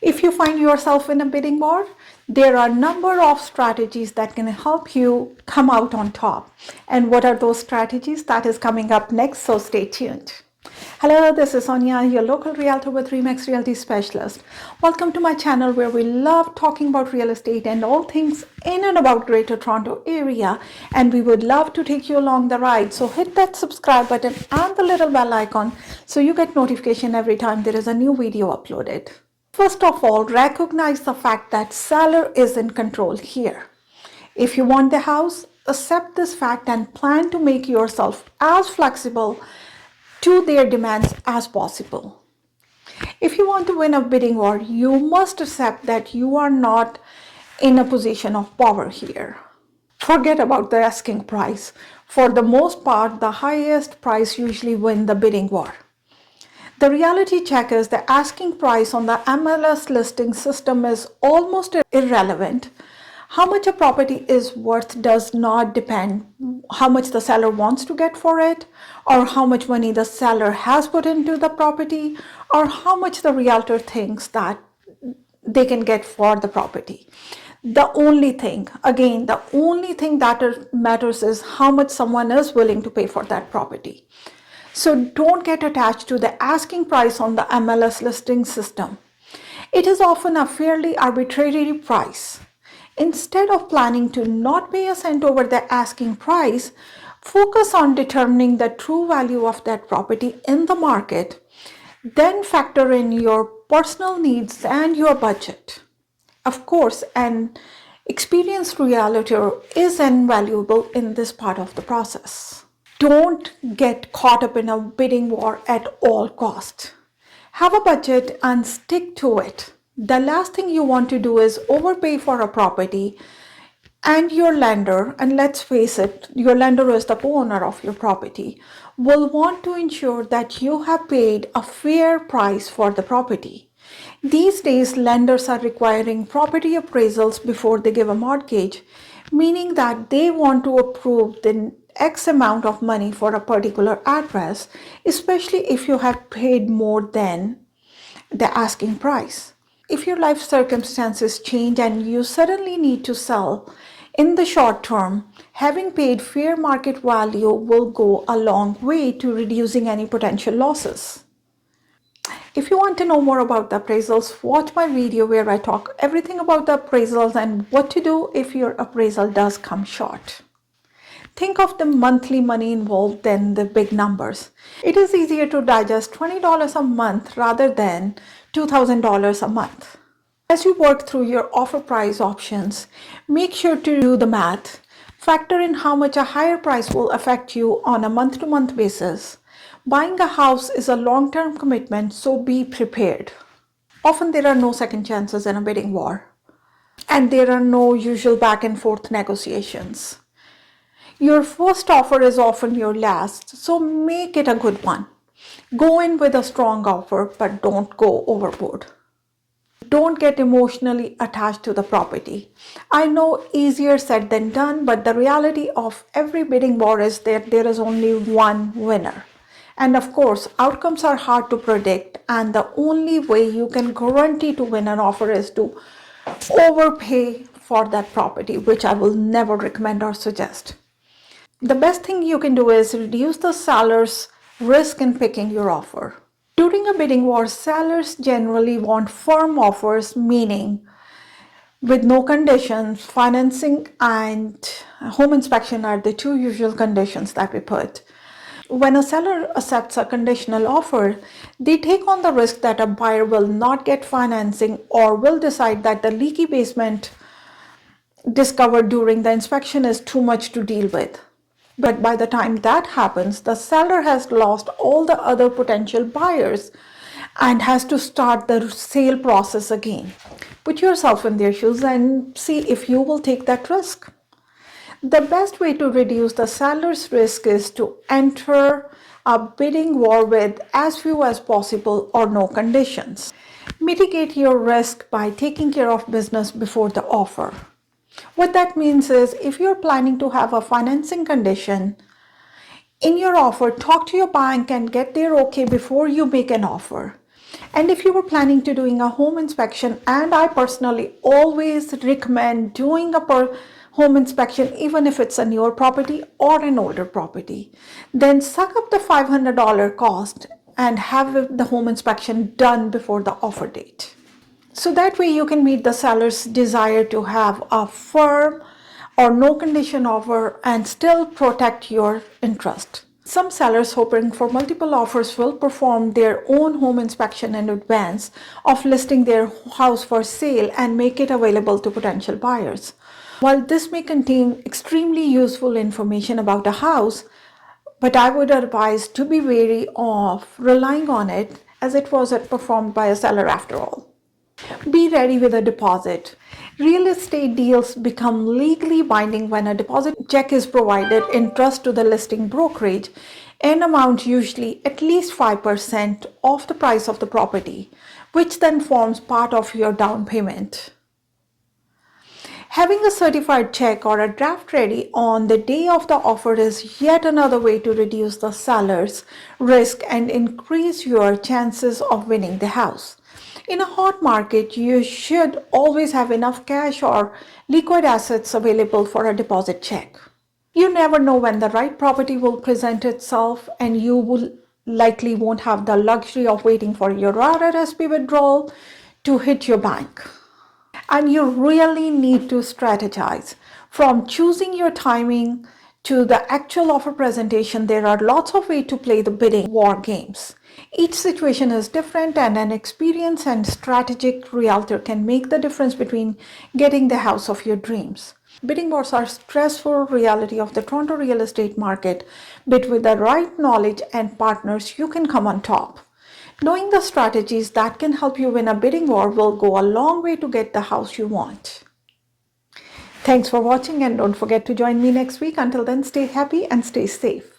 If you find yourself in a bidding war, there are a number of strategies that can help you come out on top. And what are those strategies? That is coming up next, so stay tuned. Hello, this is Sonia, your local realtor with Remax Realty Specialist. Welcome to my channel where we love talking about real estate and all things in and about Greater Toronto area. And we would love to take you along the ride. So hit that subscribe button and the little bell icon so you get notification every time there is a new video uploaded. First of all, recognize the fact that seller is in control here. If you want the house, accept this fact and plan to make yourself as flexible to their demands as possible. If you want to win a bidding war, you must accept that you are not in a position of power here. Forget about the asking price. For the most part, the highest price usually wins the bidding war. The reality check is the asking price on the MLS listing system is almost irrelevant. How much a property is worth does not depend how much the seller wants to get for it, or how much money the seller has put into the property, or how much the realtor thinks that they can get for the property. The only thing that matters is how much someone is willing to pay for that property. So don't get attached to the asking price on the MLS listing system. It is often a fairly arbitrary price. Instead of planning to not pay a cent over the asking price, focus on determining the true value of that property in the market. Then factor in your personal needs and your budget. Of course, an experienced realtor is invaluable in this part of the process. Don't get caught up in a bidding war at all costs. Have a budget and stick to it. The last thing you want to do is overpay for a property, and your lender, and let's face it, your lender is the owner of your property, will want to ensure that you have paid a fair price for the property. These days, lenders are requiring property appraisals before they give a mortgage, meaning that they want to approve the X amount of money for a particular address, especially if you have paid more than the asking price. If your life circumstances change and you suddenly need to sell in the short term, having paid fair market value will go a long way to reducing any potential losses. If you want to know more about the appraisals, watch my video where I talk everything about the appraisals and what to do if your appraisal does come short. Think of the monthly money involved than the big numbers. It is easier to digest $20 a month rather than $2,000 a month. As you work through your offer price options, make sure to do the math. Factor in how much a higher price will affect you on a month-to-month basis. Buying a house is a long-term commitment, so be prepared. Often there are no second chances in a bidding war, and there are no usual back and forth negotiations. Your first offer is often your last, so make it a good one. Go in with a strong offer, but don't go overboard. Don't get emotionally attached to the property. I know easier said than done, but the reality of every bidding war is that there is only one winner. And of course, outcomes are hard to predict, and the only way you can guarantee to win an offer is to overpay for that property, which I will never recommend or suggest. The best thing you can do is reduce the seller's risk in picking your offer. During a bidding war, sellers generally want firm offers, meaning with no conditions. Financing and home inspection are the two usual conditions that we put. When a seller accepts a conditional offer, they take on the risk that a buyer will not get financing or will decide that the leaky basement discovered during the inspection is too much to deal with. But by the time that happens, the seller has lost all the other potential buyers and has to start the sale process again. Put yourself in their shoes and see if you will take that risk. The best way to reduce the seller's risk is to enter a bidding war with as few as possible or no conditions. Mitigate your risk by taking care of business before the offer. What that means is if you're planning to have a financing condition in your offer, talk to your bank and get their okay before you make an offer. And if you were planning to doing a home inspection, and I personally always recommend doing a home inspection, even if it's a newer property or an older property, then suck up the $500 cost and have the home inspection done before the offer date. So that way you can meet the seller's desire to have a firm or no condition offer and still protect your interest. Some sellers hoping for multiple offers will perform their own home inspection in advance of listing their house for sale and make it available to potential buyers. While this may contain extremely useful information about a house, but I would advise to be wary of relying on it, as it was performed by a seller after all. Be ready with a deposit. Real estate deals become legally binding when a deposit check is provided in trust to the listing brokerage, an amount usually at least 5% of the price of the property, which then forms part of your down payment. Having a certified check or a draft ready on the day of the offer is yet another way to reduce the seller's risk and increase your chances of winning the house. In a hot market, you should always have enough cash or liquid assets available for a deposit check. You never know when the right property will present itself, and you will likely won't have the luxury of waiting for your RRSP withdrawal to hit your bank. And you really need to strategize. From choosing your timing to the actual offer presentation, there are lots of ways to play the bidding war games. Each situation is different, and an experienced and strategic realtor can make the difference between getting the house of your dreams. Bidding wars are a stressful reality of the Toronto real estate market, but with the right knowledge and partners, you can come on top. Knowing the strategies that can help you win a bidding war will go a long way to get the house you want. Thanks for watching, and don't forget to join me next week. Until then, stay happy and stay safe.